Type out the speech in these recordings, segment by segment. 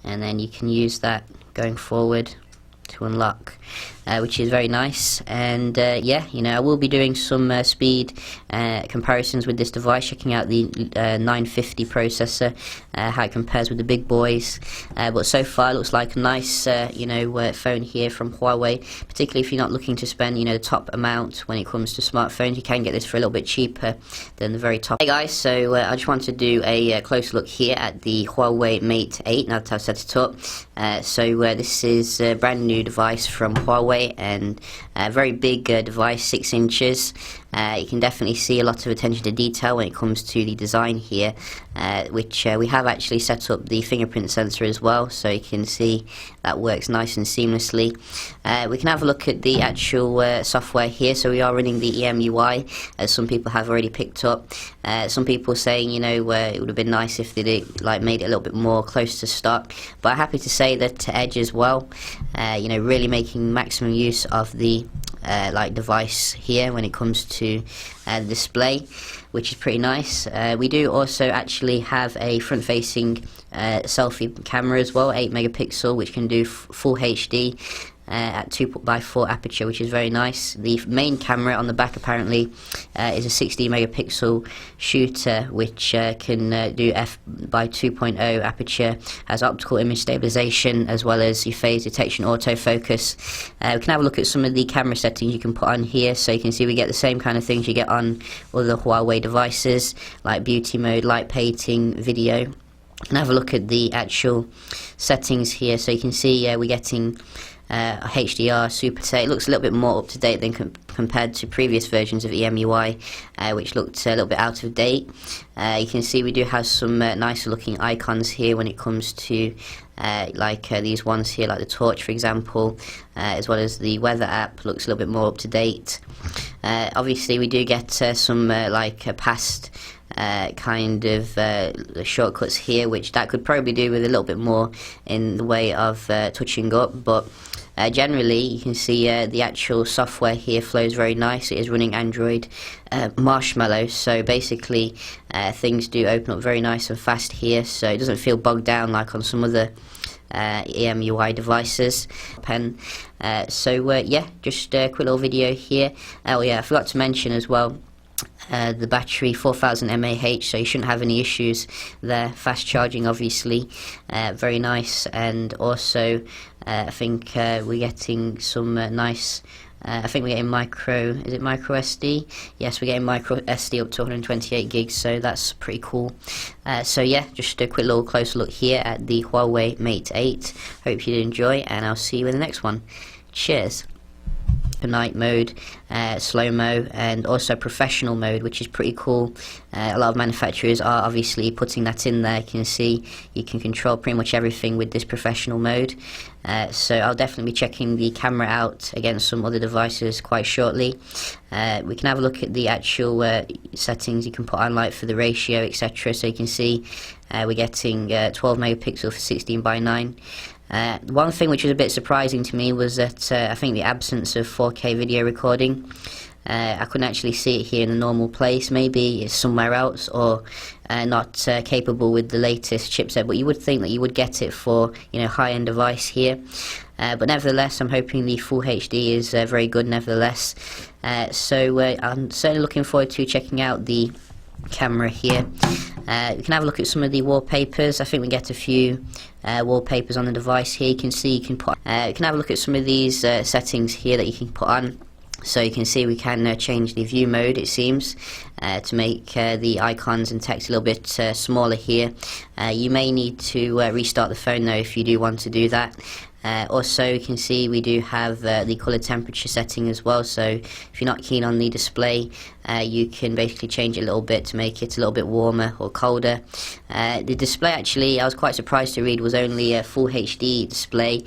and then you can use that going forward to unlock, which is very nice. And yeah, you know, I will be doing some speed comparisons with this device, checking out the 950 processor, how it compares with the big boys, but so far it looks like a nice you know, phone here from Huawei, particularly if you're not looking to spend, you know, the top amount when it comes to smartphones. You can get this for a little bit cheaper than the very top. Hey guys, so I just want to do a close look here at the Huawei Mate 8 now that I've set it up. So this is a brand new device from Huawei, and a very big device, 6 inches. You can definitely see a lot of attention to detail when it comes to the design here, which we have actually set up the fingerprint sensor as well, so you can see that works nice and seamlessly. We can have a look at the actual software here. So we are running the EMUI, as some people have already picked up. Some people saying, you know, it would have been nice if they like made it a little bit more close to stock, but I'm happy to say that Edge as well, you know, really making maximum use of the like device here when it comes to the display, which is pretty nice. We do also actually have a front-facing selfie camera as well, 8 megapixel, which can do full HD at 2x4 aperture, which is very nice. The main camera on the back apparently is a 60 megapixel shooter, which can do f/2.0 aperture, has optical image stabilization as well as your phase detection autofocus. We can have a look at some of the camera settings you can put on here, so you can see we get the same kind of things you get on other Huawei devices, like beauty mode, light painting, video. You can have a look at the actual settings here, so you can see we're getting HDR Super. It looks a little bit more up to date than compared to previous versions of EMUI, which looked a little bit out of date. You can see we do have some nicer looking icons here when it comes to like these ones here, like the torch for example, as well as the weather app looks a little bit more up to date. Obviously we do get some like past kind of shortcuts here, which that could probably do with a little bit more in the way of touching up, but generally you can see the actual software here flows very nice. It is running Android Marshmallow, so basically things do open up very nice and fast here, so it doesn't feel bogged down like on some other EMUI devices. So yeah, just a quick little video here. Oh yeah, I forgot to mention as well, the battery 4000 mAh, so you shouldn't have any issues there. Fast charging obviously, very nice. And also I think we're getting some nice I think we're getting micro SD? Yes, we're getting micro SD up to 128 gigs, so that's pretty cool. So yeah, just a quick little closer look here at the Huawei Mate 8. Hope you did enjoy, and I'll see you in the next one. Cheers. Night mode, slow-mo, and also professional mode, which is pretty cool. A lot of manufacturers are obviously putting that in there. You can see you can control pretty much everything with this professional mode. So I'll definitely be checking the camera out against some other devices quite shortly. We can have a look at the actual settings you can put on, like for the ratio, etc. So you can see we're getting 12 megapixel for 16:9. One thing which was a bit surprising to me was that I think the absence of 4K video recording. I couldn't actually see it here in the normal place. Maybe it's somewhere else, or not capable with the latest chipset, but you would think that you would get it for, you know, high-end device here. But nevertheless, I'm hoping the full HD is very good nevertheless. So I'm certainly looking forward to checking out the camera here. You can have a look at some of the wallpapers. I think we get a few wallpapers on the device here. You can see you can put you can have a look at some of these settings here that you can put on. So you can see we can change the view mode, it seems, to make the icons and text a little bit smaller here. You may need to restart the phone though if you do want to do that. Also you can see we do have the color temperature setting as well, so if you're not keen on the display, you can basically change it a little bit to make it a little bit warmer or colder. The display, actually, I was quite surprised to read, was only a full HD display,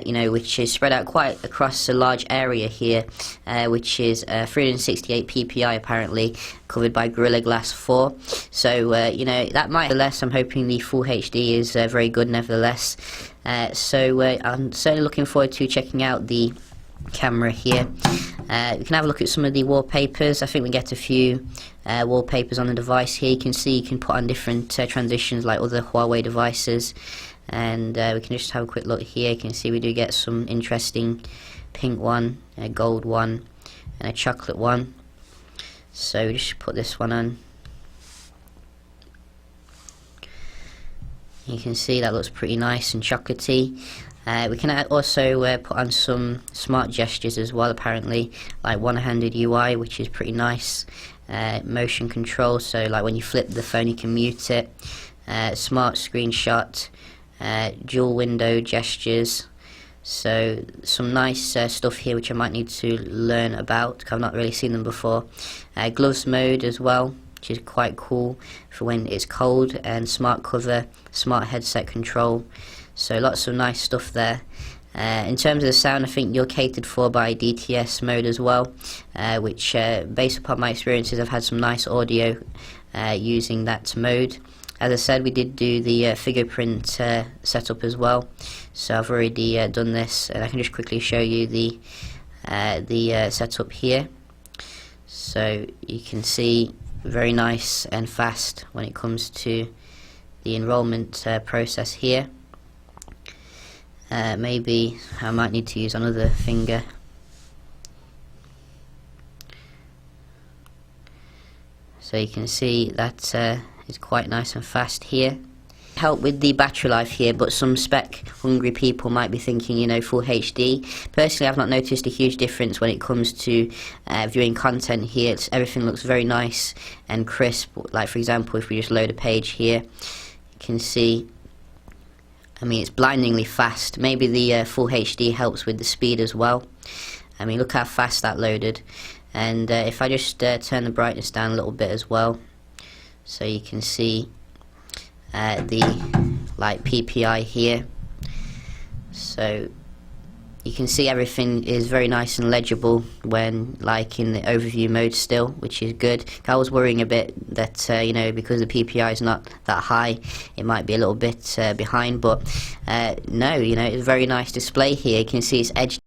you know, which is spread out quite across a large area here, which is 368 ppi apparently, covered by Gorilla Glass 4. So you know, that might, nevertheless, I'm hoping the full HD is very good nevertheless. So I'm certainly looking forward to checking out the camera here. You can have a look at some of the wallpapers. I think we get a few wallpapers on the device here. You can see you can put on different transitions like other Huawei devices. and we can just have a quick look here. You can see we do get some interesting pink one, a gold one, and a chocolate one. So we just put this one on. You can see that looks pretty nice and chocolatey. We can also put on some smart gestures as well, apparently, like one-handed UI, which is pretty nice. Motion control, so like when you flip the phone you can mute it. Smart screenshot, dual window gestures. So some nice stuff here which I might need to learn about, because I've not really seen them before. Gloves mode as well, which is quite cool for when it's cold, and smart cover, smart headset control. So lots of nice stuff there. In terms of the sound, I think you're catered for by DTS mode as well, which based upon my experiences, I've had some nice audio using that mode. As I said, we did do the fingerprint setup as well, so I've already done this, and I can just quickly show you the setup here. So you can see very nice and fast when it comes to the enrollment process here. Maybe I might need to use another finger. So you can see that it's quite nice and fast here. Help with the battery life here, but some spec hungry people might be thinking, you know, full HD. Personally, I've not noticed a huge difference when it comes to viewing content here. Everything looks very nice and crisp. Like for example, if we just load a page here, you can see, I mean, it's blindingly fast. Maybe the full HD helps with the speed as well. I mean, look how fast that loaded. And if I just turn the brightness down a little bit as well, so you can see the like PPI here. So you can see everything is very nice and legible when like in the overview mode still, which is good. I was worrying a bit that you know, because the PPI is not that high, it might be a little bit behind, but no, you know, it's a very nice display here. You can see it's edged